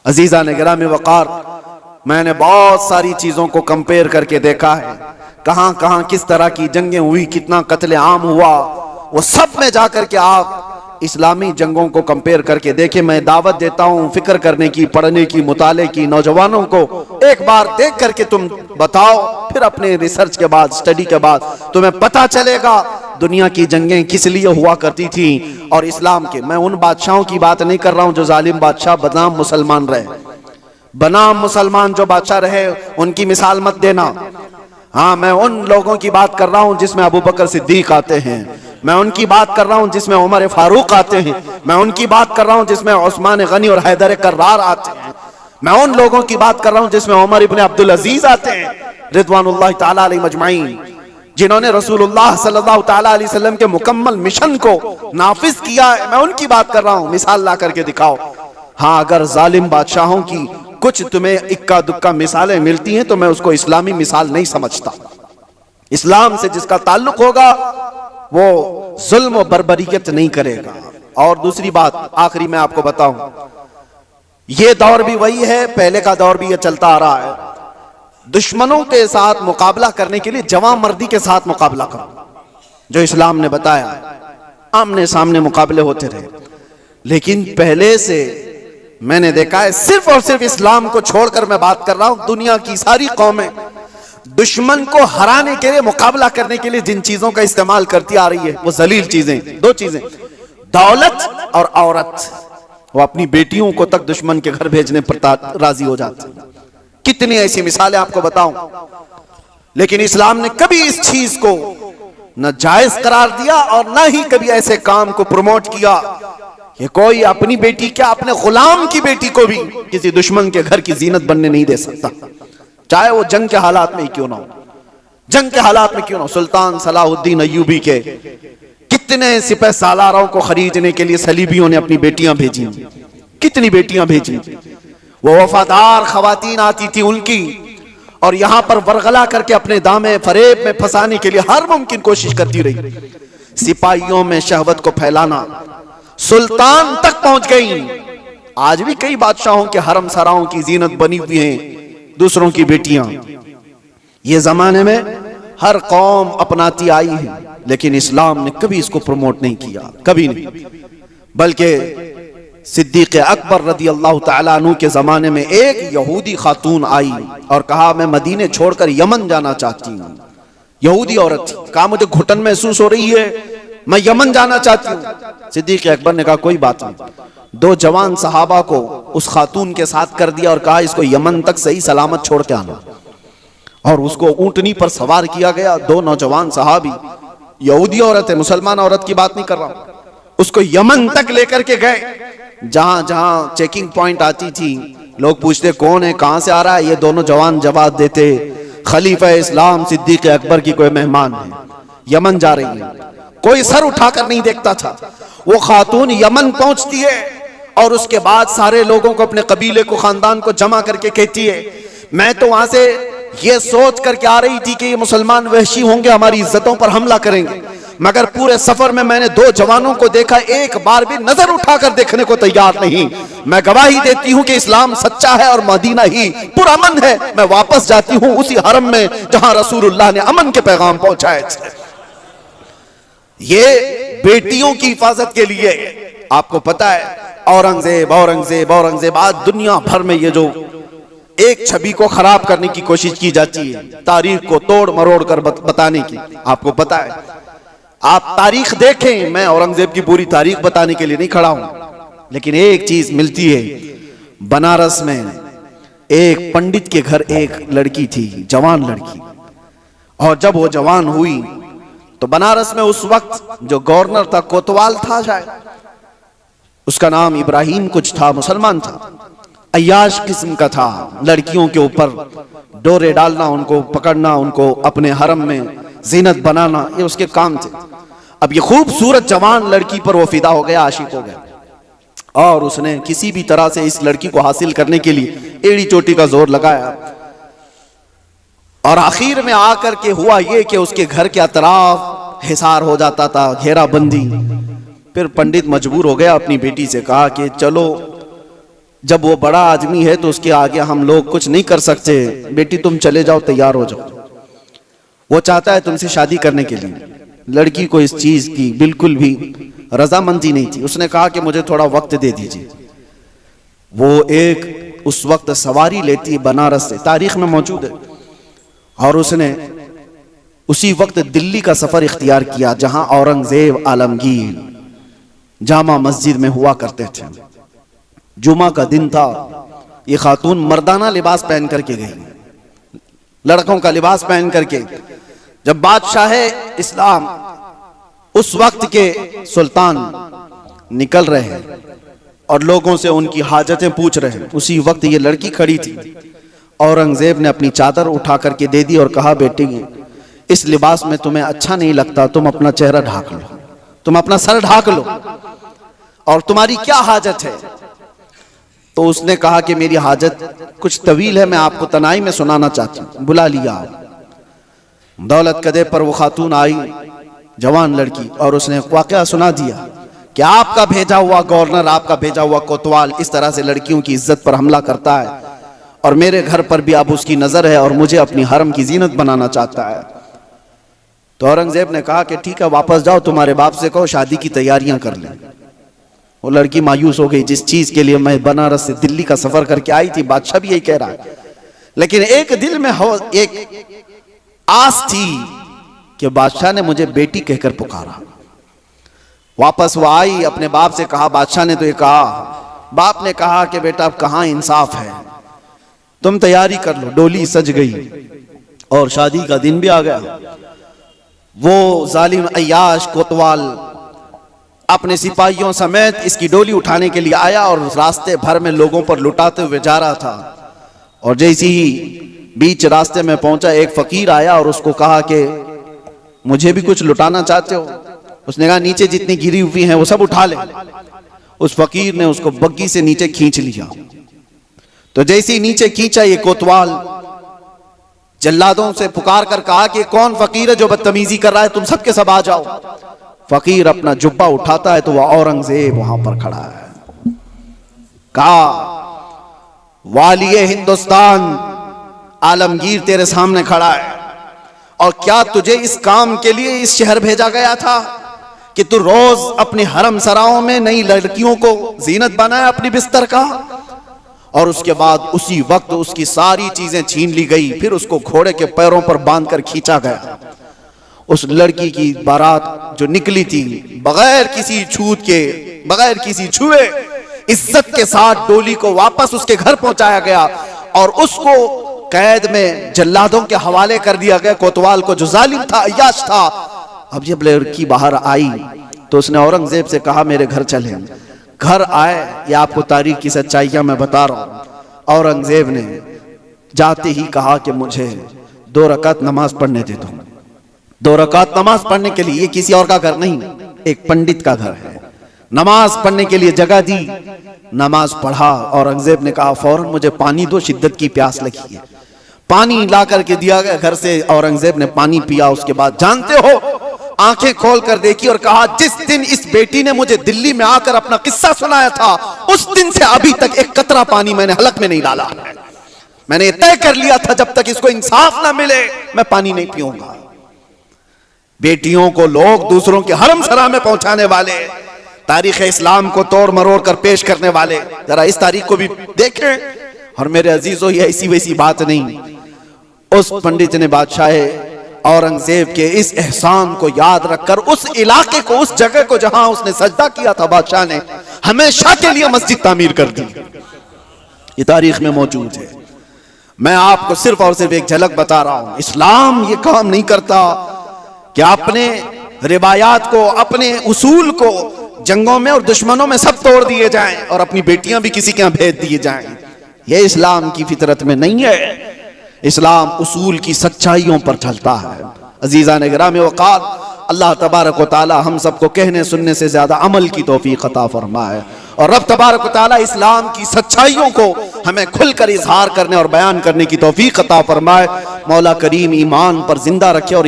अजीजा ने गिरामी वक़ार, मैंने बहुत सारी चीज़ों को कंपेयर करके देखा है, कहाँ कहाँ किस तरह की जंगें हुई, कितना कत्ले आम हुआ, वो सब में जाकर के आप इस्लामी जंगों को कंपेयर करके देखें। मैं दावत देता हूँ फिक्र करने की, पढ़ने की, मुताले की। नौजवानों को एक बार देख करके तुम बताओ, फिर अपने रिसर्च के बाद, स्टडी के बाद तुम्हें पता चलेगा दुनिया की जंगें किस लिए हुआ करती थी और इस्लाम के। मैं उन बादशाहों की बात नहीं कर रहा हूँ जो जालिम बादशाह बनाम मुसलमान रहे, बनाम मुसलमान जो बादशाह रहे उनकी मिसाल मत देना। हाँ, मैं उन लोगों की बात कर रहा हूँ जिसमें अबू बकर सिद्दीक आते हैं, मैं उनकी बात कर रहा हूँ जिसमें उमर फारूक आते हैं, मैं उनकी बात कर रहा हूँ जिसमें उस्मान गनी और हैदर कर्रार आते हैं, मैं उन लोगों की बात कर रहा हूँ जिसमें उमर इब्न अब्दुल अजीज आते हैं रिदवानुल्लाह ताला अलैहि मजमाइन, जिन्होंने रसूलुल्लाह सल्लल्लाहु ताला अलैहि वसल्लम के मुकम्मल मिशन को नाफिज किया है। मैं उनकी बात कर रहा हूँ, मिसाल ला करके दिखाओ। हाँ, अगर जालिम बादशाहों की कुछ तुम्हें इक्का दुक्का मिसालें मिलती हैं तो मैं उसको इस्लामी मिसाल नहीं समझता। इस्लाम से जिसका ताल्लुक होगा वो जुल्म और बर्बरियत नहीं करेगा। और दूसरी बात, आखिरी मैं आपको बताऊं, ये दौर भी वही है, पहले का दौर भी ये चलता आ रहा है। दुश्मनों के साथ मुकाबला करने के लिए जवां मर्दी के साथ मुकाबला करो, जो इस्लाम ने बताया। आमने सामने मुकाबले होते रहे, लेकिन पहले से मैंने देखा है, सिर्फ और सिर्फ इस्लाम को छोड़कर मैं बात कर रहा हूं, दुनिया की सारी कौमें दुश्मन को हराने के लिए, मुकाबला करने के लिए जिन चीजों का इस्तेमाल करती आ रही है वो जलील चीजें, दो चीजें, दौलत और औरत। वो अपनी बेटियों को तक दुश्मन के घर भेजने पर राजी हो जाते हैं। कितनी ऐसी मिसालें आपको बताऊं। लेकिन इस्लाम ने कभी इस चीज को न जायज करार दिया और न ही कभी ऐसे काम को प्रमोट किया कि कोई अपनी बेटी, क्या अपने गुलाम की बेटी को भी किसी दुश्मन के घर की जीनत बनने नहीं दे सकता, चाहे वो जंग के हालात में ही क्यों ना हो, जंग के हालात में क्यों ना हो। सुल्तान सलाहुद्दीन अय्यूबी के कितने सिपह सालारों को खरीदने के लिए सलीबियों ने अपनी बेटियां भेजी, कितनी बेटियां भेजी। वो वफादार खवातीन आती थी उनकी, और यहां पर वरगला करके अपने दामे फरेब में फंसाने के लिए हर मुमकिन कोशिश करती रही। सिपाहियों में शहवत को फैलाना सुल्तान तक पहुंच गई। आज भी कई बादशाहों के हरम सराओं की जीनत बनी हुई हैं दूसरों की बेटियां। ये जमाने में हर कौम अपनाती आई है, लेकिन इस्लाम ने कभी इसको प्रमोट नहीं किया, कभी नहीं। बल्कि सिद्दीक अकबर रदी अल्लाह ताला अन्हु के जमाने में एक यहूदी खातून आई और कहा, मैं मदीने छोड़कर यमन जाना चाहती हूँ। यहूदी औरत थी, कहा मुझे घुटन महसूस हो रही है, मैं यमन जाना चाहती हूँ। सिद्दीक अकबर ने कहा कोई बात नहीं। दो जवान सहाबा को उस खातून के साथ कर दिया और कहा इसको यमन तक सही सलामत छोड़ के आना, और उसको ऊंटनी पर सवार किया गया। दो नौजवान सहाबी, यहूदी औरत है, मुसलमान औरत की बात नहीं कर रहा हूं, उसको यमन तक लेकर के गए। जहां जहां चेकिंग पॉइंट आती थी, लोग पूछते कौन है, कहां से आ रहा है, ये दोनों जवान जवाब देते खलीफा इस्लाम सिद्दीक अकबर की कोई मेहमान है, यमन जा रही है। कोई सर उठाकर नहीं देखता था। वो खातून यमन पहुंचती है और उसके बाद सारे लोगों को, अपने कबीले को, खानदान को जमा करके कहती है, मैं तो वहां से ये सोच करके आ रही थी कि ये मुसलमान वहशी होंगे, हमारी इज्जतों पर हमला करेंगे, मगर पूरे सफर में मैंने दो जवानों को देखा, एक बार भी नजर उठाकर देखने को तैयार नहीं। मैं गवाही देती हूं कि इस्लाम सच्चा है और मदीना ही पुरअमन है। मैं वापस जाती हूं उसी हरम में जहां रसूलुल्लाह ने अमन के पैगाम पहुंचाए थे। ये बेटियों की हिफाजत के लिए, आपको पता है औरंगजेब औरंगजेब औरंगजेब, आज दुनिया भर में ये जो एक छवि को खराब करने की कोशिश की जाती है, तारीख को तोड़ मरोड़ कर बताने की, आपको पता है। आप तारीख देखें, मैं औरंगजेब की पूरी तारीख बताने के लिए नहीं खड़ा हूं, लेकिन एक चीज मिलती है, बनारस में एक पंडित के घर एक लड़की थी, जवान लड़की, और जब वो जवान हुई तो बनारस में उस वक्त जो गवर्नर था, कोतवाल था शायद, उसका नाम इब्राहिम कुछ था, मुसलमान था, अय्याश किस्म का था। लड़कियों के ऊपर डोरे डालना, उनको पकड़ना, उनको अपने हरम में जीनत बनाना, ये उसके काम थे। अब ये खूबसूरत जवान लड़की पर वो फिदा हो गया, आशिक हो गया, और उसने किसी भी तरह से इस लड़की को हासिल करने के लिए एड़ी चोटी का जोर लगाया। और आखिर में आकर के हुआ ये कि उसके घर के अतराफ हिसार हो जाता था, घेराबंदी। फिर पंडित मजबूर हो गया, अपनी बेटी से कहा कि चलो जब वो बड़ा आदमी है तो उसके आगे हम लोग कुछ नहीं कर सकते, बेटी तुम चले जाओ, तैयार हो जाओ। वो चाहता है तुमसे शादी करने के लिए। लड़की को इस चीज की बिल्कुल भी रजामंदी नहीं थी। उसने कहा कि मुझे थोड़ा वक्त दे दीजिए। वो एक उस वक्त सवारी लेती है बनारस से, तारीख में मौजूद है, और उसने उसी वक्त दिल्ली का सफर इख्तियार किया जहां औरंगजेब आलमगीर जामा मस्जिद में हुआ करते थे। जुमा का दिन था। ये खातून मर्दाना लिबास पहन करके गई, लड़कों का लिबास पहन करके। जब बादशाह इस्लाम उस वक्त के सुल्तान निकल रहे हैं और लोगों से उनकी हाजतें पूछ रहे हैं, उसी वक्त ये लड़की खड़ी थी। औरंगजेब ने अपनी चादर उठा करके दे दी और कहा, बेटी इस लिबास में तुम्हें अच्छा नहीं लगता, तुम अपना चेहरा ढाक लो, तुम अपना सर ढाक लो, और तुम्हारी क्या हाजत है? तो उसने कहा कि मेरी हाजत कुछ तवील है, मैं आपको तनाई में सुनाना चाहती हूँ। बुला लिया। दौलत कदे पर वो खातून आई, जवान लड़की, और उसने वाकया सुना दिया कि आपका भेजा हुआ गवर्नर, आपका भेजा हुआ कोतवाल इस तरह से लड़कियों की इज्जत पर हमला करता है, और मेरे घर पर भी अब उसकी नजर है और मुझे अपनी हरम की जीनत बनाना चाहता है। तो औरंगजेब ने कहा कि ठीक है, वापस जाओ, तुम्हारे बाप से कहो शादी की तैयारियां कर लें। वो लड़की मायूस हो गई, जिस चीज के लिए मैं बनारस से दिल्ली का सफर करके आई थी, बादशाह भी यही कह रहा है, लेकिन एक दिल में एक आस थी कि बादशाह ने मुझे बेटी कहकर पुकारा। वापस वो आई, अपने बाप से कहा, बादशाह ने तो ये कहा। बाप ने कहा कि बेटा अब कहां इंसाफ है, तुम तैयारी कर लो। डोली सज गई और शादी का दिन भी आ गया। वो जालिम अय्याश कोतवाल अपने सिपाहियों समेत इसकी डोली उठाने के लिए आया और रास्ते भर में लोगों पर लुटाते हुए जा रहा था। और जैसे ही बीच रास्ते में पहुंचा, एक फकीर आया और उसको कहा कि मुझे भी कुछ लुटाना चाहते हो? उसने कहा नीचे जितनी गिरी हुई हैं वो सब उठा ले। उस फकीर ने उसको बग्गी से नीचे खींच लिया। तो जैसे ही नीचे खींचा, ये कोतवाल जल्लादों से पुकार कर कहा कि कौन फकीर है जो बदतमीजी कर रहा है, तुम सब के सब आ जाओ। फकीर अपना जुब्बा उठाता है तो वह औरंगजेब वहां पर खड़ा है। कहा, वालिए हिंदुस्तान आलमगीर तेरे सामने खड़ा है, और क्या तुझे इस काम के लिए इस शहर भेजा गया था कि तू रोज अपने हरम सराओं में नई लड़कियों को जीनत बनाए अपनी बिस्तर का? और उसके बाद उसी वक्त उसकी सारी चीजें छीन ली गई। फिर उसको घोड़े के पैरों पर बांधकर खींचा गया। उस लड़की की बारात जो निकली थी, बगैर किसी छूत के, बगैर किसी छुए, इज्जत के साथ डोली को वापस उसके घर पहुंचाया गया और उसको कैद में जल्लादों के हवाले कर दिया गया, कोतवाल को जो जालिम था, अय्याश था। अब जब लड़की बाहर आई तो उसने औरंगजेब से कहा, मेरे घर चले। घर आए, ये आपको तारीख की सच्चाइयां मैं बता रहा हूं। औरंगजेब ने जाते ही कहा कि मुझे 2 रकात नमाज पढ़ने दे दो। 2 रकात नमाज पढ़ने के लिए, ये किसी और का घर नहीं, एक पंडित का घर है। नमाज पढ़ने के लिए जगह दी, नमाज पढ़ा। औरंगजेब ने कहा, फौरन मुझे पानी दो, शिद्दत की प्यास लगी है। पानी ला करके दिया गया घर से। औरंगजेब ने पानी पिया। उसके बाद जानते हो, आंखें खोल कर देखी और कहा, जिस दिन इस बेटी ने मुझे दिल्ली में आकर अपना किस्सा सुनाया था, उस दिन से अभी तक एक कतरा पानी मैंने हलक में नहीं डाला। मैंने तय कर लिया था जब तक इसको इंसाफ ना मिले मैं पानी नहीं पीऊंगा। बेटियों को लोग दूसरों के हरम सरा में पहुंचाने वाले, तारीख इस्लाम को तोड़ मरोड़ कर पेश करने वाले, जरा इस तारीख को भी देखें। और मेरे अजीजों, ये ऐसी वैसी बात नहीं। उस पंडित ने बादशाह औरंगजेब के इस एहसान को याद रखकर उस इलाके को, उस जगह को जहां उसने सजदा किया था, बादशाह ने हमेशा के लिए मस्जिद तामीर कर दी। ये तारीख में मौजूद है। मैं आपको सिर्फ और सिर्फ एक झलक बता रहा हूं। इस्लाम ये काम नहीं करता कि अपने रिवायात को, अपने उसूल को जंगों में और दुश्मनों में सब तोड़ दिए जाएं और अपनी बेटियां भी किसी के यहां भेज दिए जाएं। यह इस्लाम की फितरत में नहीं है। इस्लाम उसूल की सच्चाइयों पर चलता है। अजीज़ान गिरामी वक़ार, अल्लाह तबारक व तआला हम सबको कहने सुनने से ज्यादा अमल की तौफीक अता फरमाए, और रब तबारक व तआला इस्लाम की सच्चाइयों को हमें खुलकर इजहार करने और बयान करने की तौफीक अता फरमाए। मौला करीम ईमान पर जिंदा रखे और